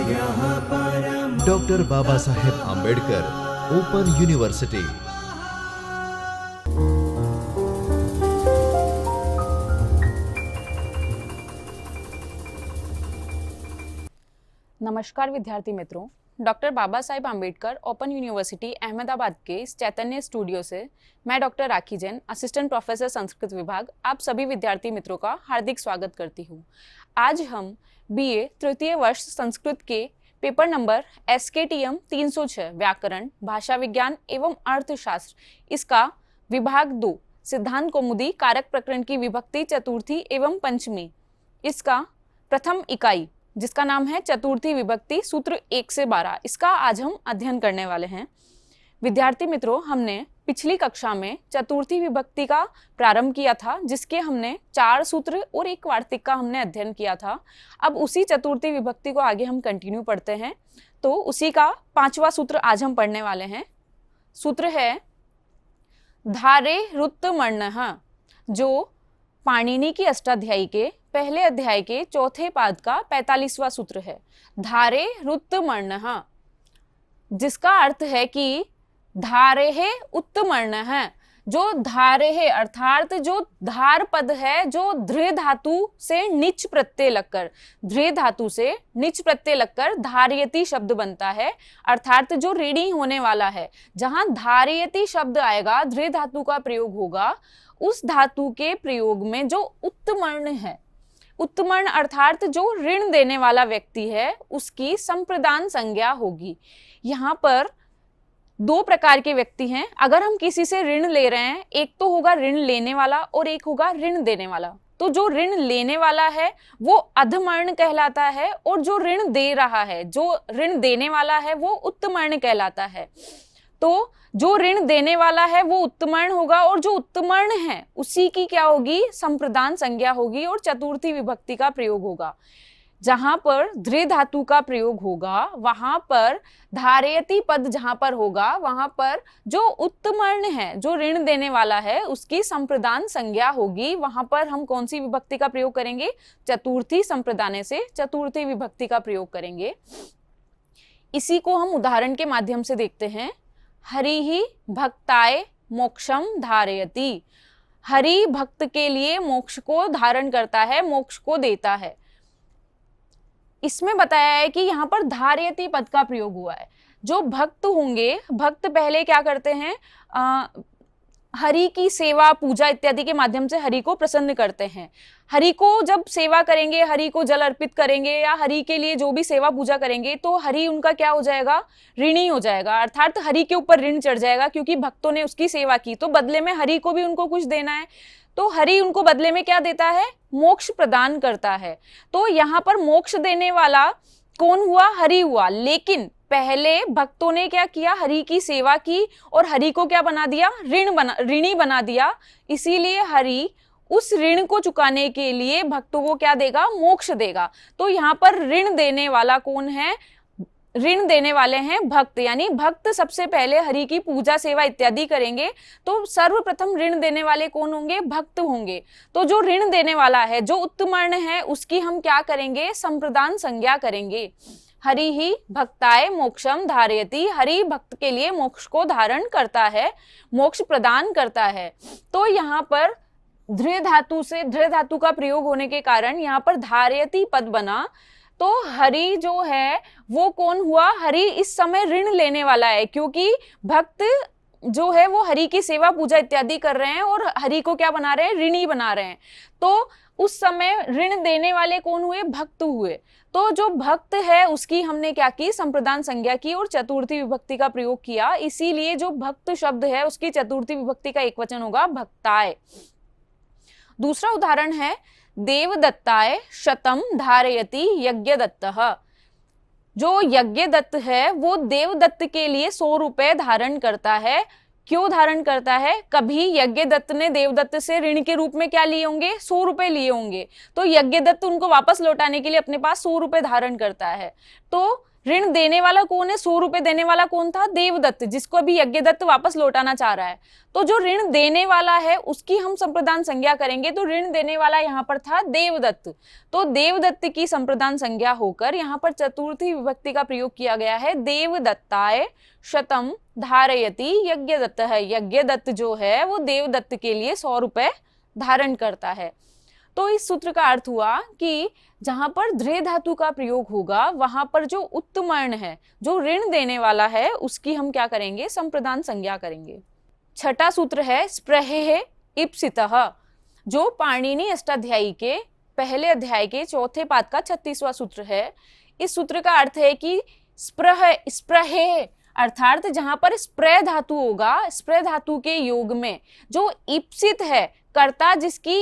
Doctor Baba Saheb Ambedkar open university. नमस्कार विद्यार्थी मित्रों, doctor Baba Saheb Ambedkar open university Ahmedabad के इस चैतन्य स्टूडियो से मैं डॉक्टर राखी जैन, असिस्टेंट प्रोफेसर संस्कृत विभाग, आप सभी विद्यार्थी मित्रों का हार्दिक स्वागत करती हूँ। आज हम बीए तृतीय वर्ष संस्कृत के पेपर नंबर SKTM 306 व्याकरण, भाषा विज्ञान एवं अर्थशास्त्र, इसका विभाग 2 सिद्धांत कौमुदी कारक प्रकरण की विभक्ति चतुर्थी एवं पंचमी, इसका प्रथम इकाई जिसका नाम है चतुर्थी विभक्ति सूत्र 1 से 12, इसका आज हम अध्ययन करने वाले हैं। विद्यार्थी मित्रों, हमने पिछली कक्षा में चतुर्थी विभक्ति का प्रारंभ किया था, जिसके हमने 4 सूत्र और 1 वार्तिक का हमने अध्ययन किया था। अब उसी चतुर्थी विभक्ति को आगे हम कंटिन्यू पढ़ते हैं, तो उसी का 5वां सूत्र आज हम पढ़ने वाले हैं। सूत्र है धारे रुत्तमर्णः, जो पाणिनि की अष्टाध्यायी के पहले अध्याय के चौथे पाद का 45वां सूत्र है। धारे रुत्तमर्णः, जिसका अर्थ है कि धारेः उत्तमर्णः, जो धारेः अर्थात जो धार पद है, जो धृ धातु से निच प्रत्यय लगकर, धृ धातु से निच प्रत्यय लगकर धारयति शब्द बनता है, अर्थात जो ऋणी होने वाला है। जहां धारयति शब्द आएगा, धृ धातु का प्रयोग होगा, उस धातु के प्रयोग में जो उत्तमर्ण है, उत्तमर्ण अर्थात जो ऋण देने वाला व्यक्ति है, उसकी संप्रदान संज्ञा होगी। यहाँ पर 2 प्रकार के व्यक्ति हैं। अगर हम किसी से ऋण ले रहे हैं, एक तो होगा ऋण लेने वाला और एक होगा ऋण देने वाला। तो जो ऋण लेने वाला है वो अधमर्ण कहलाता है, और जो ऋण दे रहा है, जो ऋण देने वाला है, वो उत्तमर्ण कहलाता है। तो जो ऋण देने वाला है वो उत्तमर्ण होगा, और जो उत्तमर्ण है उसी की क्या होगी, संप्रदान संज्ञा होगी, और चतुर्थी विभक्ति का प्रयोग होगा। जहां पर धृ धातु का प्रयोग होगा, वहां पर धारयति पद जहां पर होगा, वहां पर जो उत्तमर्ण है, जो ऋण देने वाला है, उसकी संप्रदान संज्ञा होगी। वहां पर हम कौन सी विभक्ति का प्रयोग करेंगे, चतुर्थी संप्रदाने से चतुर्थी विभक्ति का प्रयोग करेंगे। इसी को हम उदाहरण के माध्यम से देखते हैं। हरिहि भक्ताय मोक्षम धारयति, हरि भक्त के लिए मोक्ष को धारण करता है, मोक्ष को देता है। इसमें बताया है कि यहाँ पर धारयति पद का प्रयोग हुआ है। जो भक्त होंगे, भक्त पहले क्या करते हैं, हरि की सेवा पूजा इत्यादि के माध्यम से हरि को प्रसन्न करते हैं। हरि को जब सेवा करेंगे, हरि को जल अर्पित करेंगे या हरि के लिए जो भी सेवा पूजा करेंगे, तो हरि उनका क्या हो जाएगा, ऋणी हो जाएगा, अर्थात हरि के ऊपर ऋण चढ़ जाएगा, क्योंकि भक्तों ने उसकी सेवा की, तो बदले में हरि को भी उनको कुछ देना है। तो हरि उनको बदले में क्या देता है, मोक्ष प्रदान करता है। तो यहाँ पर मोक्ष देने वाला कौन हुआ, हरि हुआ। लेकिन पहले भक्तों ने क्या किया, हरि की सेवा की और हरि को क्या बना दिया, ऋणी बना दिया। इसीलिए हरि उस ऋण को चुकाने के लिए भक्तों को क्या देगा, मोक्ष देगा। तो यहाँ पर ऋण देने वाला कौन है, ऋण देने वाले हैं भक्त, यानी भक्त सबसे पहले हरि की पूजा सेवा इत्यादि करेंगे, तो सर्वप्रथम ऋण देने वाले कौन होंगे, भक्त होंगे। तो जो ऋण देने वाला है, जो उत्तमर्ण है, उसकी हम क्या करेंगे, संप्रदान संज्ञा करेंगे। हरि ही भक्ताय मोक्षम धारयति, हरि भक्त के लिए मोक्ष को धारण करता है, मोक्ष प्रदान करता है। तो यहाँ पर धृ धातु से, धृ धातु का प्रयोग होने के कारण यहाँ पर धारयति पद बना। तो हरि जो है वो कौन हुआ, हरि इस समय ऋण लेने वाला है, क्योंकि भक्त जो है वो हरि की सेवा पूजा इत्यादि कर रहे हैं और हरि को क्या बना रहे हैं, ऋणी बना रहे हैं। तो उस समय ऋण देने वाले कौन हुए, भक्त हुए। तो जो भक्त है उसकी हमने क्या की, संप्रदान संज्ञा की और चतुर्थी विभक्ति का प्रयोग किया। इसीलिए जो भक्त शब्द है उसकी चतुर्थी विभक्ति का एकवचन होगा भक्ताय। दूसरा उदाहरण है देवदत्ताय शतम धारयति यज्ञदत्तः, जो यज्ञदत्त है वो देवदत्त के लिए 100 रुपए धारण करता है। क्यों धारण करता है, कभी यज्ञदत्त ने देवदत्त से ऋण के रूप में क्या लिए होंगे, 100 रुपए लिए होंगे, तो यज्ञदत्त उनको वापस लौटाने के लिए अपने पास 100 रुपए धारण करता है। तो ऋण देने वाला कौन है? 100 रुपए देने वाला कौन था? देवदत्त, जिसको अभी यज्ञदत्त वापस लौटाना चाह रहा है। तो जो ऋण देने वाला है उसकी हम संप्रदान संज्ञा करेंगे, तो ऋण देने वाला यहाँ पर था देवदत्त, तो देवदत्त की संप्रदान संज्ञा होकर यहाँ पर चतुर्थी विभक्ति का प्रयोग किया गया है। देवदत्ताय शतम धारयति यज्ञदत्त है, यज्ञदत्त जो है वो देवदत्त के लिए 100 रुपए धारण करता है। तो इस सूत्र का अर्थ हुआ कि जहां पर ध्रे धातु का प्रयोग होगा वहां पर जो उत्तमर्ण है, जो ऋण देने वाला है, उसकी हम क्या करेंगे? संप्रदान संज्ञा करेंगे। छठा सूत्र है स्प्रहेः इप्सितः, जो पाणिनि अष्टाध्यायी के पहले अध्याय के चौथे पाद का 36वां सूत्र है। इस सूत्र का अर्थ है कि स्प्रहेः अर्थात जहां पर स्प्रय धातु होगा, स्प्रय धातु के योग में जो इप्सित है, कर्ता जिसकी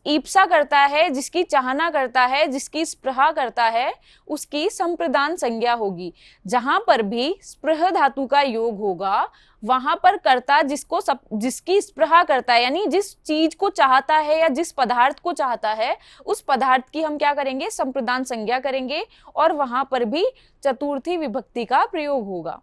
ईप्सा करता है, जिसकी चाहना करता है, जिसकी स्पृहा करता है, उसकी संप्रदान संज्ञा होगी। जहां पर भी स्पृह धातु का योग होगा वहां पर कर्ता जिसकी स्पृहा करता है, यानी जिस चीज को चाहता है या जिस पदार्थ को चाहता है, उस पदार्थ की हम क्या करेंगे? संप्रदान संज्ञा करेंगे, और वहां पर भी चतुर्थी विभक्ति का प्रयोग होगा।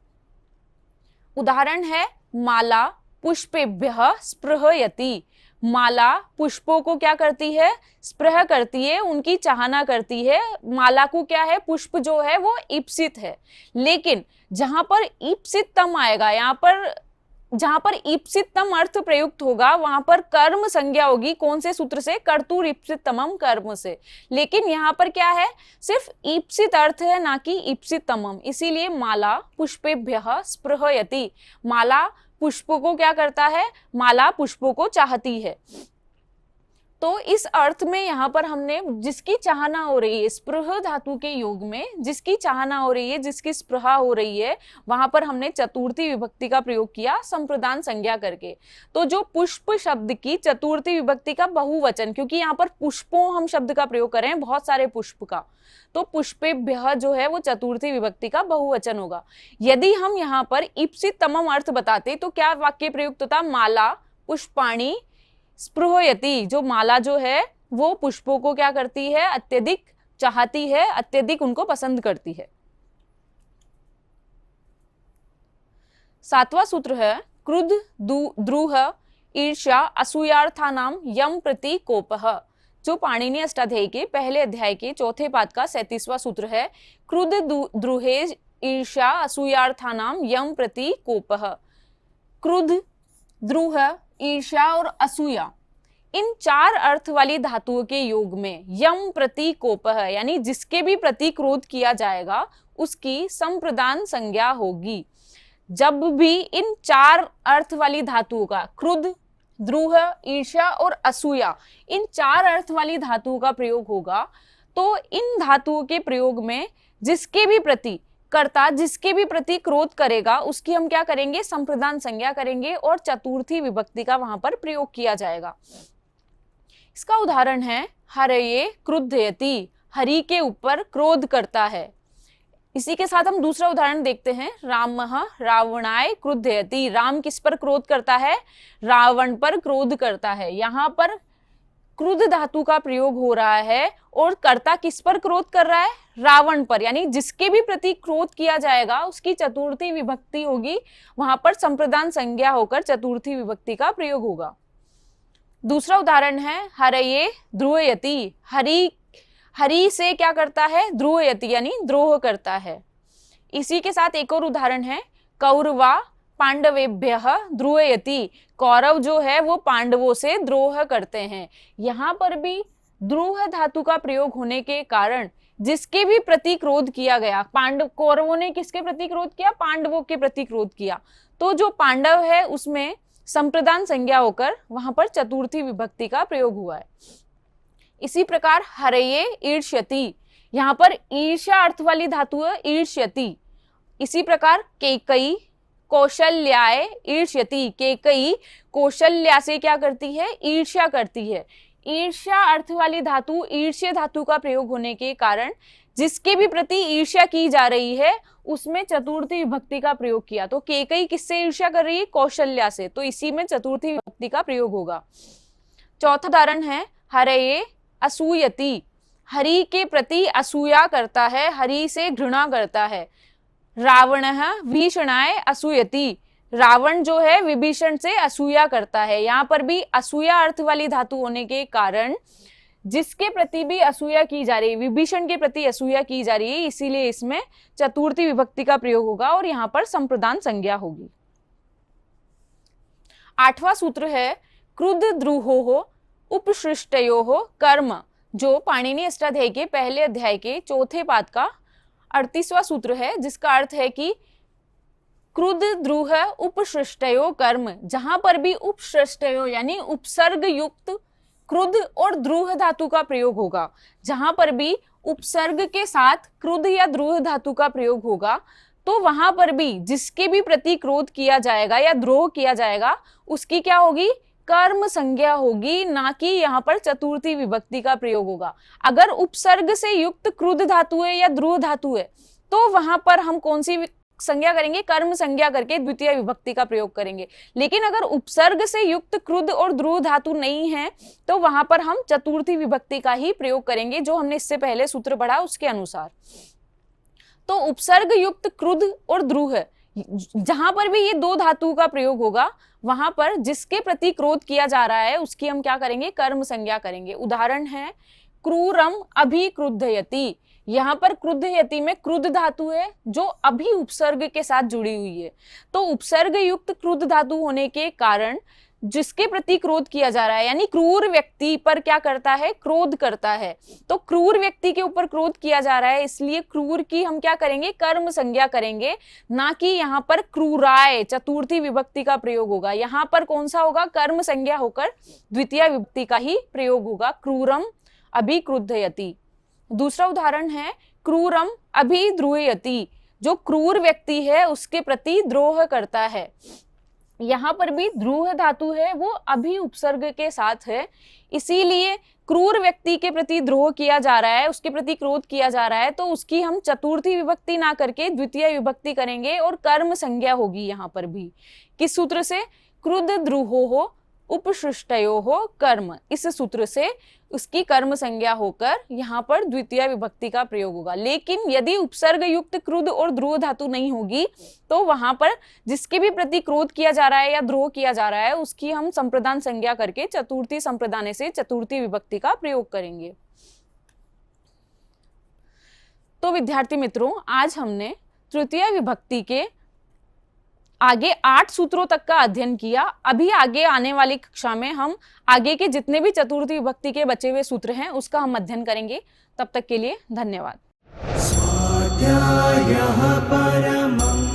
उदाहरण है माला पुष्पेभ्यः स्पृहयति, माला पुष्पों को क्या करती है? स्पृह करती है, उनकी चाहना करती है। माला को क्या है? पुष्प जो है वो ईप्सित है, लेकिन जहां पर ईप्सितम आएगा, यहाँ पर जहां पर ईप्सितम अर्थ प्रयुक्त होगा वहां पर कर्म संज्ञा होगी। कौन से सूत्र से? कर्तुर ईप्सितमम कर्म से। लेकिन यहाँ पर क्या है? सिर्फ ईप्सित अर्थ है, ना कि ईप्सितमम। इसीलिए माला पुष्पेभ्यः स्पृहयति, माला पुष्पों को क्या करता है? माला पुष्पों को चाहती है। तो इस अर्थ में यहाँ पर हमने जिसकी चाहना हो रही है, स्पृह धातु के योग में जिसकी चाहना हो रही है, जिसकी स्पृहा हो रही है, वहां पर हमने चतुर्थी विभक्ति का प्रयोग किया संप्रदान संज्ञा करके। तो जो पुष्प शब्द की चतुर्थी विभक्ति का बहुवचन, क्योंकि यहाँ पर पुष्पों हम शब्द का प्रयोग कर रहे हैं, बहुत सारे पुष्प का, तो पुष्पेभ्यः जो है वो चतुर्थी विभक्ति का बहुवचन होगा। यदि हम यहाँ पर ईप्सितमम अर्थ बताते तो क्या वाक्य प्रयुक्त होता? माला पुष्पाणि स्पृहयति, जो माला जो है वो पुष्पों को क्या करती है? अत्यधिक चाहती है, अत्यधिक उनको पसंद करती है। सातवां सूत्र है क्रुद्ध द्रूह ईर्ष्या असूयार्थानाम यम प्रति कोपः, जो पाणिनि अष्टाध्यायी के पहले अध्याय के चौथे पाद का 37वां सूत्र है। क्रुद्ध द्रूहे ईर्ष्या असूयार्थानाम यम प्रति कोपः। क्रुद्ध, द्रूह, ईर्ष्या और असूया, इन चार अर्थ वाली धातुओं के योग में यम प्रति कोपः, यानी जिसके भी प्रति क्रोध किया जाएगा उसकी संप्रदान संज्ञा होगी। जब भी इन चार अर्थ वाली धातुओं का, क्रुद्ध, द्रूह, ईर्ष्या और असूया, इन चार अर्थ वाली धातुओं का प्रयोग होगा, तो इन धातुओं के प्रयोग में जिसके भी प्रति कर्ता जिसके भी प्रति क्रोध करेगा उसकी हम क्या करेंगे? संप्रदान संज्ञा करेंगे, और चतुर्थी विभक्ति का वहां पर प्रयोग किया जाएगा। इसका उदाहरण है हरये क्रुद्धयति, हरि के ऊपर क्रोध करता है। इसी के साथ हम दूसरा उदाहरण देखते हैं, रामः रावणाय क्रुद्धयति, राम किस पर क्रोध करता है? रावण पर क्रोध करता है। यहाँ पर क्रुद्ध धातु का प्रयोग हो रहा है, और कर्ता किस पर क्रोध कर रहा है? रावण पर, यानी जिसके भी प्रति क्रोध किया जाएगा उसकी चतुर्थी विभक्ति होगी, वहां पर संप्रदान संज्ञा होकर चतुर्थी विभक्ति का प्रयोग होगा। दूसरा उदाहरण है हरये द्रोहयति, हरि से क्या करता है? द्रोहयति, यानी द्रोह करता है। इसी के साथ एक और उदाहरण है कौरवा पांडवेभ्यः द्रोहयति, कौरव जो है वो पांडवों से द्रोह करते हैं। यहाँ पर भी द्रोह धातु का प्रयोग होने के कारण जिसके भी प्रति क्रोध किया गया, कौरवों ने किसके प्रति क्रोध किया? पांडवों के प्रति क्रोध किया, तो जो पांडव है उसमें संप्रदान संज्ञा होकर वहां पर चतुर्थी विभक्ति का प्रयोग हुआ है। इसी प्रकार हरये ईर्ष्यति, यहाँ पर ईर्ष्या अर्थ वाली धातु है ईर्ष्यति। इसी प्रकार केकई कौशल्याय ईर्ष्यति, केकई कौशल्या से क्या करती है? ईर्ष्या करती है। ईर्ष्या अर्थ वाली धातु ईर्ष्य धातु का प्रयोग होने के कारण जिसके भी प्रति ईर्ष्या की जा रही है उसमें चतुर्थी विभक्ति का प्रयोग किया। तो केकई किससे ईर्ष्या कर रही है? कौशल्या से, तो इसी में चतुर्थी विभक्ति का प्रयोग होगा। चौथा उदाहरण है हरये असूयति, हरि के प्रति असूया करता है, हरि से घृणा करता है। रावणः भीषणाय असूयति, रावण जो है विभीषण से असूया करता है। यहाँ पर भी असूया अर्थ वाली धातु होने के कारण जिसके प्रति भी असूया की जा रही है, विभीषण के प्रति असूया की जा रही है, इसीलिए इसमें चतुर्थी विभक्ति का प्रयोग होगा और यहाँ पर संप्रदान संज्ञा होगी। 8वां सूत्र है क्रुद्ध द्रुहोः उपसृष्टयोः कर्म, जो पाणिनि अष्टाध्यायी के पहले अध्याय के चौथे पाद का 38वां सूत्र है, जिसका अर्थ है कि क्रुद्ध द्रुह उपसृष्टयो कर्म, जहां पर भी उपसृष्टयो यानी उपसर्ग युक्त क्रुद्ध और द्रुह धातु का प्रयोग होगा, जहां पर भी उपसर्ग के साथ क्रुद्ध या द्रुह धातु का प्रयोग होगा, तो वहां पर भी जिसके भी प्रति क्रोध किया जाएगा या द्रोह किया जाएगा उसकी क्या होगी, कर्म संज्ञा होगी, ना कि यहाँ पर चतुर्थी विभक्ति का प्रयोग होगा। अगर उपसर्ग से युक्त क्रुद्ध धातु है या द्रुह धातु है तो वहां पर हम कौन सी संज्ञा करेंगे, कर्म संज्ञा करके द्वितीय विभक्ति का प्रयोग करेंगे। लेकिन अगर उपसर्ग से युक्त क्रुद्ध और द्रुह धातु नहीं है तो वहां पर हम चतुर्थी विभक्ति का ही प्रयोग करेंगे, जो हमने इससे पहले सूत्र पढ़ा उसके अनुसार। तो उपसर्ग युक्त क्रुद्ध और द्रुह, जहां पर भी ये दो धातु का प्रयोग होगा वहां पर जिसके प्रति क्रोध किया जा रहा है उसकी हम क्या करेंगे, कर्म संज्ञा करेंगे। उदाहरण है क्रूरम अभिक्रुद्धयति, यहाँ पर क्रुद्धयति में क्रुद्ध धातु है जो अभी उपसर्ग के साथ जुड़ी हुई है। तो उपसर्ग युक्त क्रुद्ध धातु होने के कारण जिसके प्रति क्रोध किया जा रहा है यानी क्रूर व्यक्ति पर क्या करता है, क्रोध करता है। तो क्रूर व्यक्ति के ऊपर क्रोध किया जा रहा है, इसलिए क्रूर की हम क्या करेंगे, कर्म संज्ञा करेंगे, ना कि यहाँ पर क्रूराय चतुर्थी विभक्ति का प्रयोग होगा। यहाँ पर कौन सा होगा, कर्म संज्ञा होकर द्वितीय विभक्ति का ही प्रयोग होगा, क्रूरम अभिक्रुद्धयति। दूसरा उदाहरण है क्रूरम अभिद्रुह्यति, जो क्रूर व्यक्ति है उसके प्रति द्रोह करता है। यहाँ पर भी द्रुह धातु है वो अभी उपसर्ग के साथ है, इसीलिए क्रूर व्यक्ति के प्रति द्रोह किया जा रहा है, उसके प्रति क्रोध किया जा रहा है, तो उसकी हम चतुर्थी विभक्ति ना करके द्वितीय विभक्ति करेंगे और कर्म संज्ञा होगी। यहाँ पर भी किस सूत्र से, क्रुद्ध द्रुहोः उपसृष्टयोः कर्म, इस सूत्र से उसकी कर्म संज्ञा होकर यहाँ पर द्वितीय विभक्ति का प्रयोग होगा। लेकिन यदि उपसर्ग युक्त क्रुद्ध और द्रोह धातु नहीं होगी तो वहां पर जिसके भी प्रति क्रोध किया जा रहा है या द्रोह किया जा रहा है उसकी हम संप्रदान संज्ञा करके चतुर्थी संप्रदाने से चतुर्थी विभक्ति का प्रयोग करेंगे। तो विद्यार्थी मित्रों, आज हमने तृतीय विभक्ति के आगे 8 सूत्रों तक का अध्ययन किया। अभी आगे आने वाली कक्षा में हम आगे के जितने भी चतुर्थी विभक्ति के बचे हुए सूत्र हैं उसका हम अध्ययन करेंगे। तब तक के लिए धन्यवाद। स्वाध्यायः परमम्